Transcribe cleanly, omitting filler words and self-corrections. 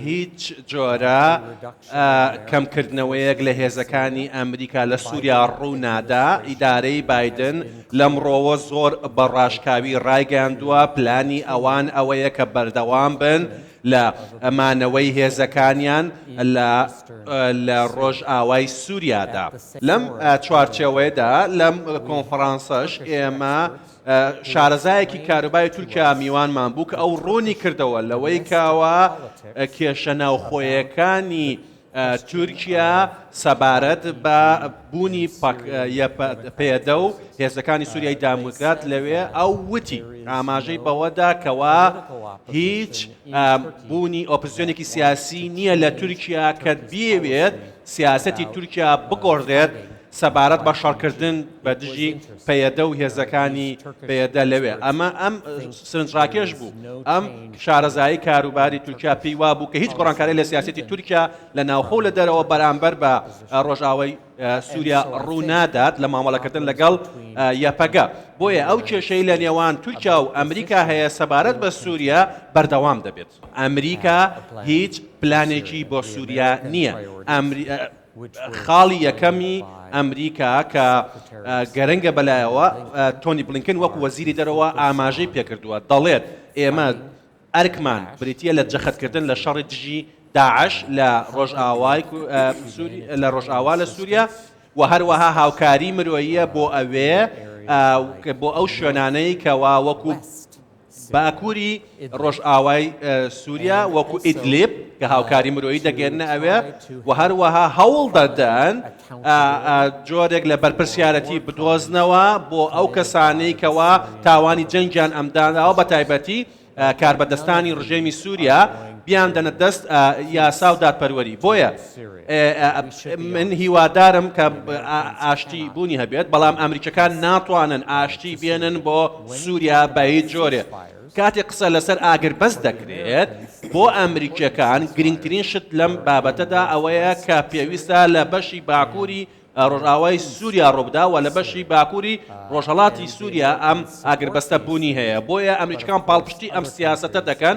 هیچ جۆرە کەمکردنەوەیەک لە هێزەکانی ئەمریکا لە سووریا ڕوونادا. ئیدارەی بایدن لەمڕۆوە زۆر بەڕاشکاوی ڕایگەاندووە پلانی ئەوان ئەوەیە کە بەردەوام بن لە ئەمانەوەی هێزەکانیان لە ڕۆژئاوای سووریادا. لەم چوارچێوەیەدا لەم کۆنفرانسەش ئێمە شارەزایەکی کاروبای تورکیا میوانمان بوو کە ئەو ڕوونی کردەوە لەوەی کاوە کێشە ناوخۆیەکانی تورکیا سەبارەت بە بوونی پێدە و هێزەکانی سووریای داموکرات لەوێ ئەو وتی ئاماژەی بەوەدا کەوا هیچ بوونی ئۆپۆزیسیۆنێکی سیاسی نییە لە تورکیا کە بیەوێت سیاسەتی تورکیا بگۆڕێت سەبارەت بە شەڕکردن بە دژی پەیەدە و هێزەکانی پەیەدە لەوێ. ئەمە ئەم سرنجڕاکێش بوو. ئەم شارەزایی کاروباری تورکیا پێی وا بوو کە هیچ گۆڕانکاری لە سیاسەتی تورکیا لە ناوخۆ لە دەرەوە بەرامبەر بە ڕۆژئاوای سووریا ڕوونادات لە مامەڵەکردن لەگەڵ یەپەگە. بۆیە ئەو کێشەی لە نێوان تورکیا و ئەمریکا هەیە سەبارەت بە سووریا بەردەوام دەبێت. ئەمریکا هیچ پلانێکی بۆ سووریا نییە. خاڵی یەکەمی ئەمریکا کە گەرەنگە بەلایەوە تۆنی بلینکن وەکو وەزیری دەرەوە ئاماژەی پێکردووە دەڵێت ئێمە ئەرکمان بریتیە لە جەخەتکردن لە شەڕی دژی داعش لە ڕۆژئاوا لە سووریا و هەروەها هاوکاری مرۆییە بۆ ئەوێ بۆ ئەو شوێنانەی کەوا وەکو باکووری ڕۆژئاوای سووریا وەکو ئیدلیب کە هاوکاری مرۆیی دەگەێنە ئەوێ و هەروەها هەوڵ دەدەن جۆرێک لە بەرپرسیارەتی بدۆزنەوە بۆ ئەو کەسانەی کەوا تاوانی جەنگیان ئەمداناوە بە تایبەتی کاربەدەستانی ڕژێمی سووریا بیان دەنە دەست یاسا و دادپەروەری. بۆیە من هیوادارم کە ئاشتی بوونی هەبێت بەڵام ئەمریکەکان ناتوانن ئاشتی بێنن بۆ سووریا بە هیچ جۆرێ. کاتێک قسە لەسەر ئاگربەست دەکرێت بۆ ئەمریکەکان گرنگترین شت لەم بابەتەدا ئەوەیە کە پێویستە لە بەشی باکووری ڕۆژئاوای سووریا ڕووبدا و لە بەشی باکووری ڕۆژهەڵاتی سووریا ئەم ئاگربەستە بوونی هەیە. بۆیە ئەمریکەکان پاڵپشتی ئەم سیاسەتە دەکەن